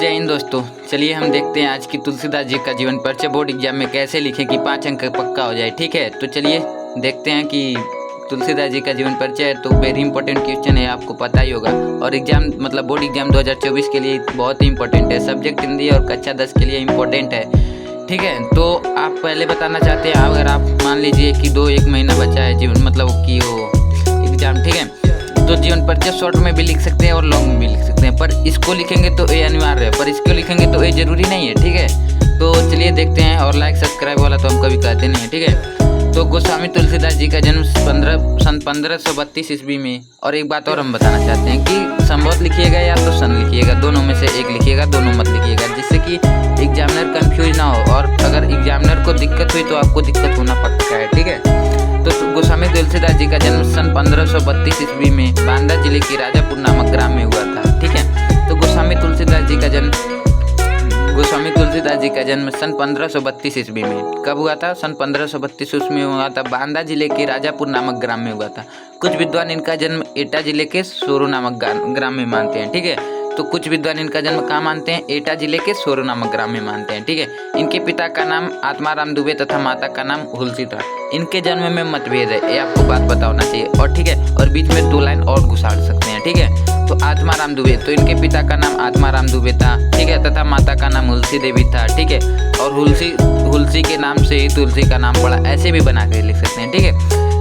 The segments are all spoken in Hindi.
जय हिंद दोस्तों। चलिए हम देखते हैं आज की तुलसीदास जी का जीवन परिचय बोर्ड एग्जाम में कैसे लिखें कि 5 अंक पक्का हो जाए। ठीक है, तो चलिए देखते हैं कि तुलसीदास जी का जीवन परिचय है तो वेरी इंपॉर्टेंट क्वेश्चन है, आपको पता ही होगा। और एग्जाम मतलब बोर्ड एग्जाम 2024 के लिए बहुत ही इंपॉर्टेंट है। सब्जेक्ट हिंदी और कक्षा 10 के लिए इंपॉर्टेंट है। ठीक है, तो आप पहले बताना चाहते हैं, अगर आप मान लीजिए कि 1 महीना बचा है जीवन मतलब कि वो एग्जाम, ठीक है, तो जीवन परिचय शॉर्ट में भी लिख सकते हैं और लॉन्ग में भी लिख सकते हैं, पर इसको लिखेंगे तो ए अनिवार्य है, पर इसको लिखेंगे तो ए जरूरी नहीं है। ठीक है, तो चलिए देखते हैं। और लाइक सब्सक्राइब वाला तो हम कभी कहते नहीं है। ठीक है, तो गोस्वामी तुलसीदास जी का जन्म सन 1532 ईस्वी में। और एक बात और हम बताना चाहते हैं कि संबोध लिखिएगा या तो सन लिखिएगा, दोनों में से एक लिखिएगा, दोनों मत लिखिएगा, जिससे कि एग्जामिनर कंफ्यूज ना हो। और अगर एग्जामिनर को दिक्कत हुई तो आपको दिक्कत होना पक्का है। ठीक है, तो गोस्वामी तुलसीदास जी का जन्म सन 1532 ईस्वी में बांदा जिले के राजापुर नामक ग्राम में हुआ था। ठीक है, तो गोस्वामी तुलसीदास जी का जन्म सन 1532 ईस्वी में कब हुआ था? सन 1532 में हुआ था। बांदा जिले के राजापुर नामक ग्राम में हुआ था। कुछ विद्वान इनका जन्म एटा जिले के सोरू नामक ग्राम में मानते हैं। ठीक है, तो कुछ विद्वान इनका जन्म कहाँ मानते हैं? एटा जिले के सोरू नामक ग्राम में मानते हैं। ठीक है, इनके पिता का नाम आत्माराम दुबे तथा माता का नाम हुलसी था। इनके जन्म में मतभेद है, ये आपको बात पता होना चाहिए। और ठीक है, और बीच में 2 लाइन और घुसाड़ सकते हैं। ठीक है, तो आत्माराम दुबे, तो इनके पिता का नाम आत्माराम दुबे था। ठीक है, तथा माता का नाम हुलसी देवी था। ठीक है, और हुलसी के नाम से ही तुलसी का नाम पड़ा, ऐसे भी बना कर लिख सकते हैं। ठीक है,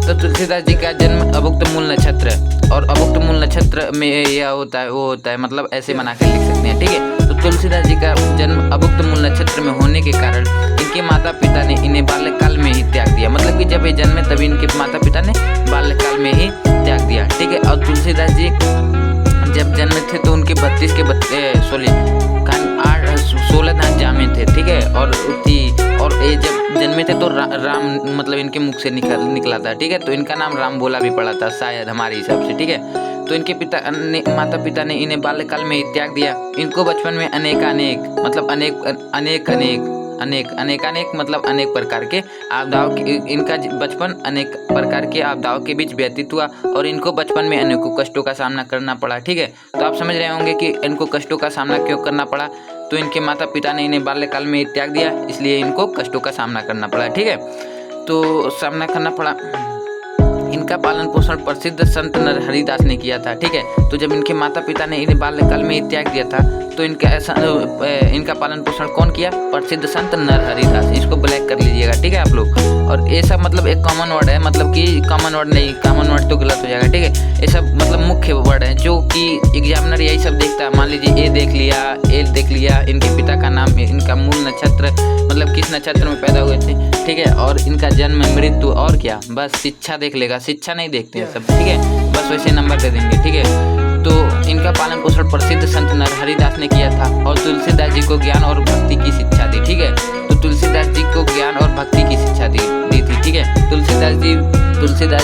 तो तुलसीदास जी का जन्म अभुक्त मूल नक्षत्र, और अभुक्त मूल नक्षत्र में यह होता है वो होता है, मतलब ऐसे बना कर लिख सकते हैं। ठीक है, तो तुलसीदास जी का जन्म अभुक्त मूल नक्षत्र में होने के कारण इनके माता पिता ने इन्हें बाल्यकाल में ही त्याग दिया। मतलब कि जब ये जन्मे तभी इनके माता पिता ने बाल्यकाल में ही त्याग दिया। ठीक है, और तुलसीदास जी जब जन्मे थे तो उनके 16 दांत जामे थे। ठीक है, और ये जब जन्मे थे तो राम मतलब इनके मुख से निकला था। ठीक है, तो इनका नाम राम बोला भी पड़ा था शायद हमारे हिसाब से। ठीक है, तो इनके माता पिता ने इन्हें बाल्यकाल में ही त्याग दिया। इनको बचपन में अनेक प्रकार के आपदाओं इनका बचपन अनेक प्रकार के आपदाओं के बीच व्यतीत हुआ और इनको बचपन में अनेकों कष्टों का सामना करना पड़ा। ठीक है, तो आप समझ रहे होंगे कि इनको कष्टों का सामना क्यों करना पड़ा। तो इनके माता पिता ने इन्हें बाल्यकाल में त्याग दिया, इसलिए इनको कष्टों का सामना करना पड़ा। ठीक है, तो सामना करना पड़ा। इनका पालन पोषण प्रसिद्ध संत नरहरिदास ने किया था। ठीक है, तो जब इनके माता पिता ने इन्हें बाल्यकाल में त्याग दिया था तो इनका पालन पोषण कौन किया? प्रसिद्ध संत नरहरिदास। इसको ब्लैक कर लीजिएगा। ठीक है आप लोग, और ये सब मतलब एक कॉमन वर्ड है, मतलब कि कॉमन वर्ड नहीं, कॉमन वर्ड तो गलत हो जाएगा। ठीक है, ये सब मतलब मुख्य वर्ड है जो कि एग्जामिनर यही सब देखता है। मान लीजिए ए देख लिया, इनके पिता का नाम, इनका मूल नक्षत्र मतलब किस नक्षत्र में पैदा हुए थे। ठीक है, और इनका जन्म मृत्यु, और क्या, बस शिक्षा देख लेगा। शिक्षा नहीं देखते हैं सब। ठीक है, बस वैसे नंबर दे देंगे। ठीक है, तो इनका पालन पोषण प्रसिद्ध संत नरहरिदास ने किया था और तुलसीदास जी को ज्ञान और भक्ति की शिक्षा दी। ठीक है, तो तुलसीदास जी को ज्ञान और भक्ति की शिक्षा दी थी। ठीक है, तुलसीदास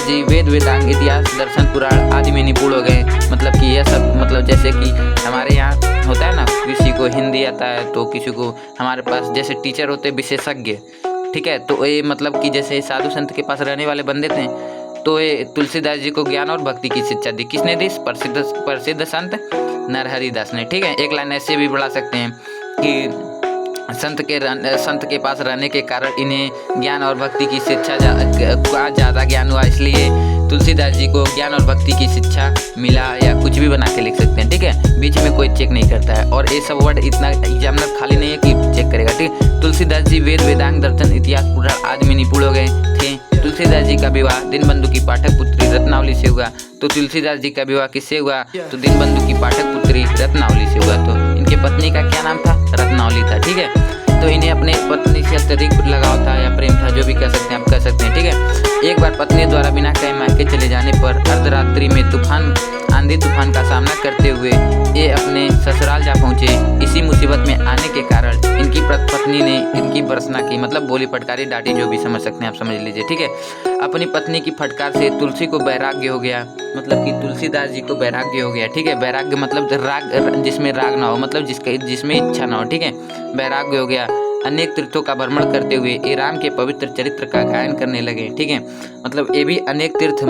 जी वेद वेदांग इतिहास दर्शन पुराण आदि में निपुण हो गए। मतलब कि यह सब मतलब जैसे कि हमारे यहाँ होता है ना, किसी को हिंदी आता है तो किसी को हमारे पास जैसे टीचर होते विशेषज्ञ। ठीक है, तो ये मतलब कि जैसे साधु संत के पास रहने वाले बंदे थे, तो ये तुलसीदास जी को ज्ञान और भक्ति की शिक्षा दी। किसने दी? प्रसिद्ध संत नरहरिदास ने। ठीक है, एक लाइन ऐसे भी बढ़ा सकते हैं कि संत के पास रहने के कारण इन्हें ज्ञान और भक्ति की शिक्षा का ज़्यादा ज्ञान हुआ, इसलिए तुलसीदास जी को ज्ञान और भक्ति की शिक्षा मिला, या कुछ भी बना के लिख सकते हैं। ठीक है, बीच में कोई चेक नहीं करता है, और ये सब वर्ड इतना एग्जामिनर खाली नहीं है कि चेक करेगा। ठीक है, तुलसीदास जी वेद वेदांग दर्शन इतिहास पुराण आदि में निपुण हो गए थे। तुलसीदास जी का विवाह दीनबंधु की पाठक पुत्री रत्नावली से हुआ। तो तुलसीदास जी का विवाह किससे हुआ? तो दीनबंधु की पाठक पुत्री रत्नावली से हुआ। तो इनके पत्नी का क्या नाम था? रत्नावली था। ठीक है, तो इन्हें अपने पत्नी से अत्यधिक लगाव था या प्रेम था, जो भी कह सकते हैं आप कह सकते हैं। ठीक है, एक बार पत्नी द्वारा बिना कहे मायके चले जाने पर अर्धरात्रि में आंधी तूफान का सामना करते हुए ये अपने ससुराल जा पहुँचे। इसी मुसीबत में आने के कारण इनकी पत्नी ने इनकी भर्त्सना की, मतलब बोली फटकारी डांटी, जो भी समझ सकते हैं आप समझ लीजिए। ठीक है, अपनी पत्नी की फटकार से तुलसी को वैराग्य हो गया, मतलब कि तुलसीदास जी को वैराग्य हो गया। ठीक है, वैराग्य मतलब राग, जिसमें राग ना हो, मतलब जिसमें इच्छा ना हो। ठीक है, वैराग्य हो गया। अनेक तीर्थों का भ्रमण करते हुए ये राम के पवित्र चरित्र का गायन करने लगे। ठीक है, मतलब ये भी अनेक तीर्थ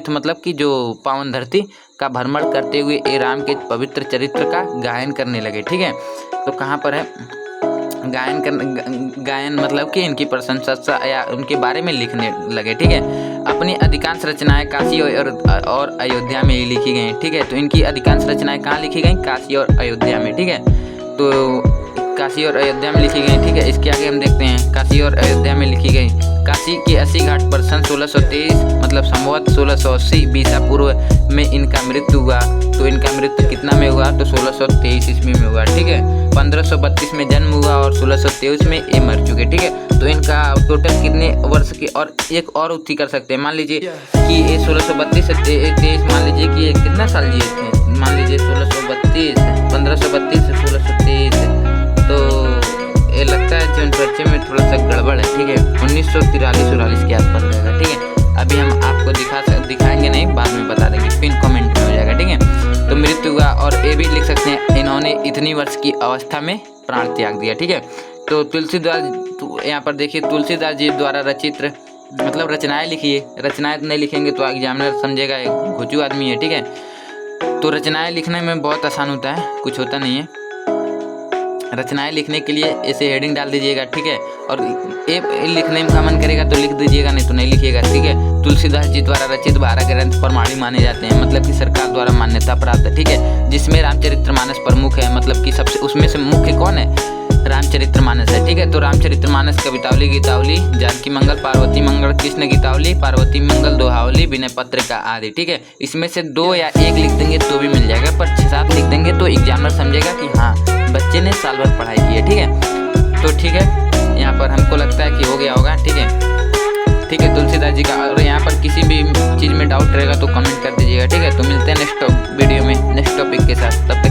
मतलब कि जो पावन धरती का भ्रमण करते हुए ये राम के पवित्र चरित्र का गायन करने लगे। ठीक है, तो कहाँ पर है गायन मतलब कि इनकी प्रशंसा या उनके बारे में लिखने लगे। ठीक है, अपनी अधिकांश रचनाएं काशी और अयोध्या में ही लिखी गई। ठीक है, तो इनकी अधिकांश रचनाएं कहाँ लिखी गई? काशी और अयोध्या में। ठीक है, तो काशी और अयोध्या में लिखी गई। ठीक है, इसके आगे हम देखते हैं काशी और अयोध्या में लिखी गई। काशी के 80 घाट पर सन 1623 मतलब संवत 1680 ईसा पूर्व में इनका मृत्यु हुआ। तो इनका मृत्यु कितना में हुआ? तो 1623 ईस्वी में हुआ। ठीक है, 1532 में जन्म हुआ और 1623 में ये मर चुके। ठीक है, तो इनका टोटल कितने वर्ष की और एक और उत्ती कर सकते हैं। मान लीजिए कि ये 1632 से 23 मान लीजिए कि ये कितना साल जिए थे। मान लीजिए 1632 1532 से 1623 तो ये लगता है जीवन परिचय में थोड़ा सा गड़बड़ है। ठीक है, 1943-44 के आसपास रहेगा। ठीक है, अभी हम आपको दिखाएंगे नहीं, बाद में बता देंगे, पिन कमेंट में हो जाएगा। ठीक है, तो मृत्यु हुआ और ये भी लिख सकते हैं इन्होंने इतनी वर्ष की अवस्था में प्राण त्याग दिया। ठीक है, तो तुलसीदास यहाँ पर देखिए तुलसीदास जी द्वारा रचित मतलब रचनाएं लिखी है। रचनाएं नहीं लिखेंगे तो एग्जामिनर समझेगा एक घुचू आदमी है। ठीक है, तो रचनाएं लिखने में बहुत आसान होता है, कुछ होता नहीं है। रचनाएं लिखने के लिए ऐसे हेडिंग डाल दीजिएगा। ठीक है, और ये लिखने का मन करेगा तो लिख दीजिएगा, नहीं तो नहीं लिखिएगा। ठीक है, तुलसीदास जी द्वारा रचित 12 ग्रंथ प्रमाणी माने जाते हैं, मतलब कि सरकार द्वारा मान्यता प्राप्त है। ठीक है, जिसमें रामचरितमानस प्रमुख है, मतलब कि सबसे उसमें से मुख्य कौन है? रामचरितमानस है। ठीक है, तो रामचरितमानस कवितावली, गीतावली, जानकी मंगल, पार्वती मंगल, कृष्ण गीतावली, पार्वती मंगल, दोहावली, विनय पत्रिका आदि। ठीक है, इसमें से 2 या 1 लिख देंगे तो भी मिल जाएगा, पर 6-7 लिख देंगे तो एग्जामिनर समझेगा कि हाँ बच्चे ने साल भर पढ़ाई की है। ठीक है, तो ठीक है, यहाँ पर हमको लगता है कि हो गया होगा। ठीक है, ठीक है, तुलसीदास जी का। और यहाँ पर किसी भी चीज़ में डाउट रहेगा तो कमेंट कर दीजिएगा। ठीक है, तो मिलते हैं नेक्स्ट वीडियो में नेक्स्ट टॉपिक के साथ। तब